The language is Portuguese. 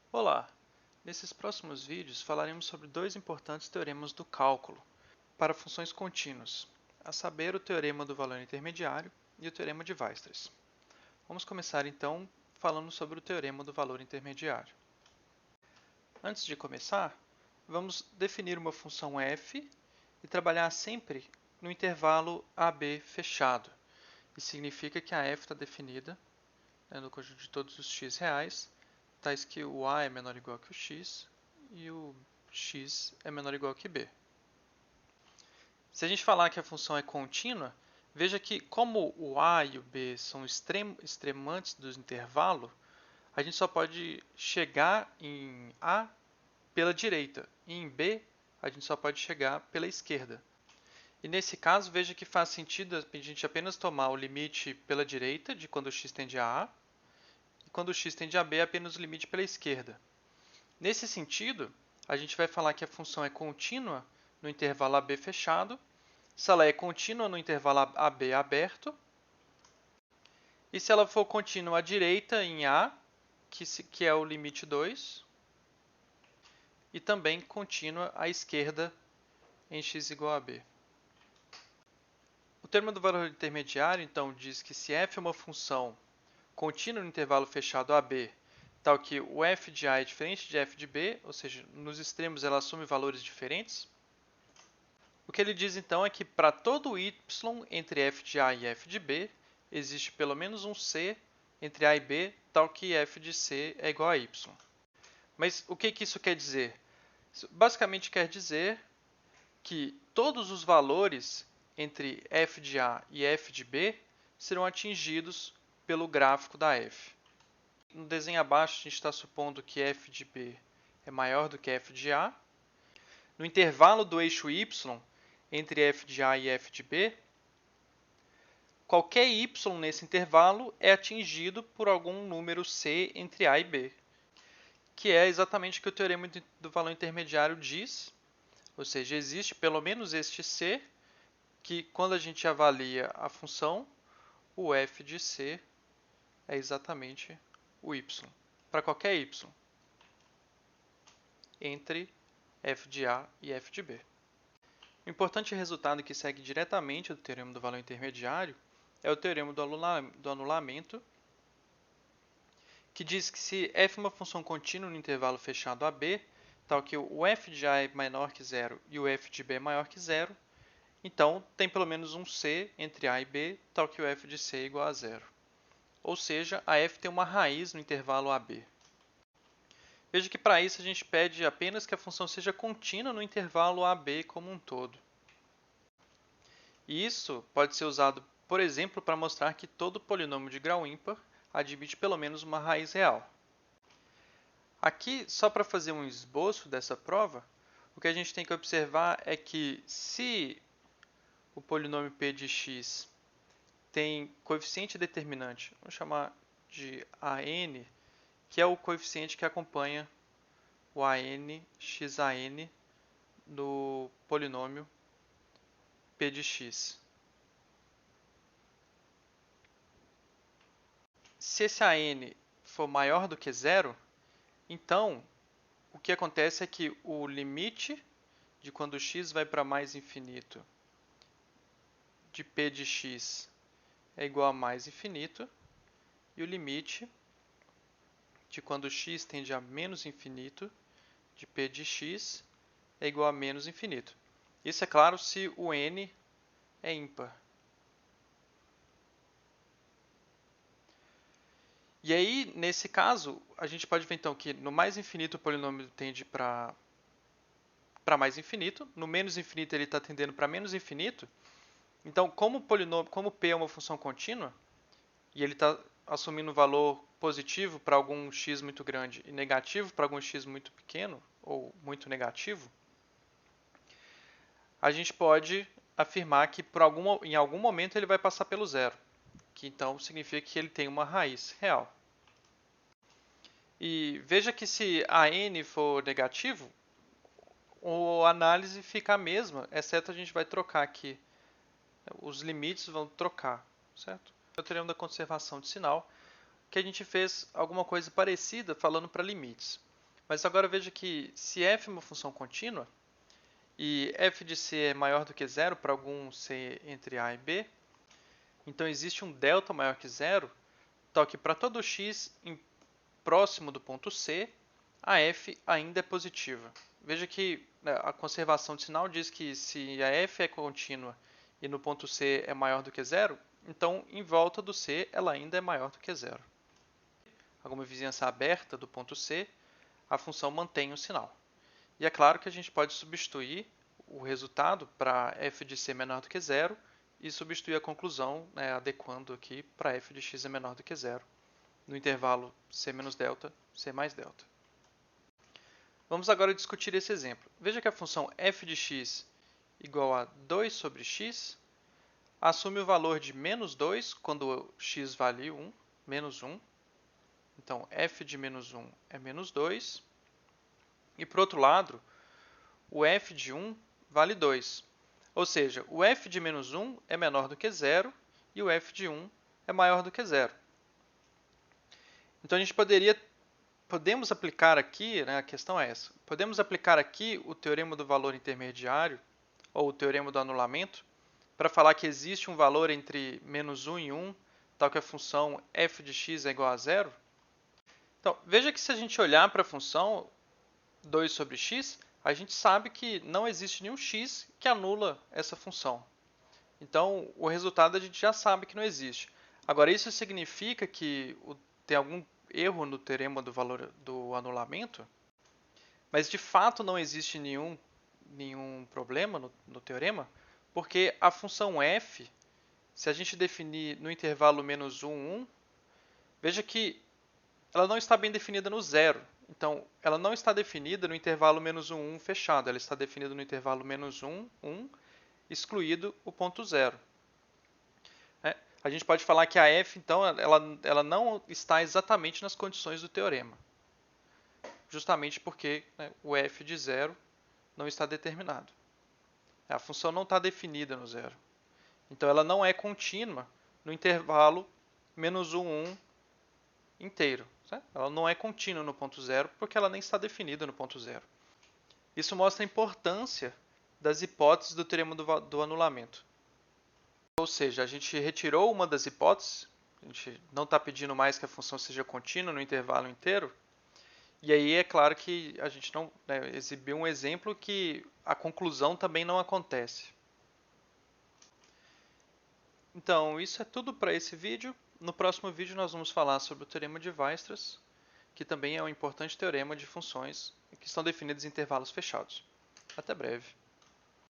Olá! Nesses próximos vídeos falaremos sobre dois importantes teoremas do cálculo para funções contínuas, a saber o teorema do valor intermediário e o teorema de Weierstrass. Vamos começar então falando sobre o teorema do valor intermediário. Antes de começar, vamos definir uma função f e trabalhar sempre no intervalo AB fechado. Isso significa que a f está definida no conjunto de todos os x reais, tais que o a é menor ou igual que o x e o x é menor ou igual que b. Se a gente falar que a função é contínua, veja que como o a e o b são extremantes do intervalo, a gente só pode chegar em a pela direita e em b a gente só pode chegar pela esquerda. E nesse caso, veja que faz sentido a gente apenas tomar o limite pela direita de quando o x tende a a, e quando o x tende a b, apenas o limite pela esquerda. Nesse sentido, a gente vai falar que a função é contínua no intervalo AB fechado, se ela é contínua no intervalo AB aberto, e se ela for contínua à direita em A, que é o limite 2, e também contínua à esquerda em x igual a b. O termo do valor intermediário, então, diz que se f é uma função contínua no intervalo fechado AB, tal que o f de A é diferente de f de B, ou seja, nos extremos ela assume valores diferentes. O que ele diz então é que para todo y entre f de A e f de B, existe pelo menos um c entre A e B, tal que f de C é igual a y. Mas o que isso quer dizer? Isso basicamente quer dizer que todos os valores entre f de A e f de B serão atingidos pelo gráfico da f. No desenho abaixo, a gente está supondo que f de B é maior do que f de A. No intervalo do eixo y, entre f de A e f de B, qualquer y nesse intervalo é atingido por algum número c entre A e B, que é exatamente o que o teorema do valor intermediário diz, ou seja, existe pelo menos este c, que quando a gente avalia a função, o f de c é exatamente o y, para qualquer y, entre f de A e f de B. O importante resultado que segue diretamente do teorema do valor intermediário é o teorema do anulamento, que diz que se f é uma função contínua no intervalo fechado AB, tal que o f de A é menor que zero e o f de B é maior que zero, então tem pelo menos um c entre A e B, tal que o f de C é igual a zero. Ou seja, a f tem uma raiz no intervalo AB. Veja que para isso a gente pede apenas que a função seja contínua no intervalo AB como um todo. E isso pode ser usado, por exemplo, para mostrar que todo polinômio de grau ímpar admite pelo menos uma raiz real. Aqui, só para fazer um esboço dessa prova, o que a gente tem que observar é que se o polinômio p de x tem coeficiente determinante, vamos chamar de AN, que é o coeficiente que acompanha o AN xAN no polinômio p de x. Se esse AN for maior do que zero, então o que acontece é que o limite de quando x vai para mais infinito de p de x é igual a mais infinito, e o limite de quando x tende a menos infinito de p de x é igual a menos infinito. Isso é claro se o n é ímpar. E aí, nesse caso, a gente pode ver então que no mais infinito o polinômio tende para mais infinito, no menos infinito ele está tendendo para menos infinito. Então, como p é uma função contínua, e ele está assumindo um valor positivo para algum x muito grande e negativo para algum x muito pequeno, ou muito negativo, a gente pode afirmar que em algum momento ele vai passar pelo zero, que então significa que ele tem uma raiz real. E veja que se a n for negativo, a análise fica a mesma, exceto a gente vai trocar aqui. Os limites vão trocar, certo? O teorema da conservação de sinal, que a gente fez alguma coisa parecida falando para limites. Mas agora veja que se f é uma função contínua, e f de c é maior do que zero para algum c entre a e b, então existe um delta maior que zero, tal que para todo x próximo do ponto C, a f ainda é positiva. Veja que a conservação de sinal diz que se a f é contínua e no ponto C é maior do que zero, então em volta do C ela ainda é maior do que zero. Alguma vizinhança aberta do ponto C, a função mantém o sinal. E é claro que a gente pode substituir o resultado para f de c menor do que zero e substituir a conclusão, adequando aqui para f de x é menor do que zero, no intervalo c menos delta, c mais delta. Vamos agora discutir esse exemplo. Veja que a função f de x igual a 2 sobre x assume o valor de menos 2 quando x vale 1, menos 1. Então, f de menos 1 é menos 2. E, por outro lado, o f de 1 vale 2. Ou seja, o f de menos 1 é menor do que zero e o f de 1 é maior do que zero. Então, a gente podemos aplicar aqui, a questão é essa, podemos aplicar aqui o teorema do valor intermediário, ou o teorema do anulamento, para falar que existe um valor entre menos 1 e 1, tal que a função f de x é igual a zero? Então, veja que se a gente olhar para a função 2 sobre x, a gente sabe que não existe nenhum x que anula essa função. Então, o resultado a gente já sabe que não existe. Agora, isso significa que tem algum erro no teorema do valor do anulamento? Mas, de fato, não existe nenhum problema no teorema, porque a função f, se a gente definir no intervalo menos 1, 1, veja que ela não está bem definida no zero. Então, ela não está definida no intervalo menos 1, 1 fechado. Ela está definida no intervalo menos 1, 1, excluído o ponto zero. A gente pode falar que a f, então, ela não está exatamente nas condições do teorema. Justamente porque o f de zero não está determinado. A função não está definida no zero. Então, ela não é contínua no intervalo menos 1, 1 inteiro. Certo? Ela não é contínua no ponto zero porque ela nem está definida no ponto zero. Isso mostra a importância das hipóteses do teorema do anulamento. Ou seja, a gente retirou uma das hipóteses, a gente não está pedindo mais que a função seja contínua no intervalo inteiro, e aí é claro que a gente não exibiu um exemplo que a conclusão também não acontece. Então, isso é tudo para esse vídeo. No próximo vídeo nós vamos falar sobre o teorema de Weierstrass, que também é um importante teorema de funções que estão definidas em intervalos fechados. Até breve.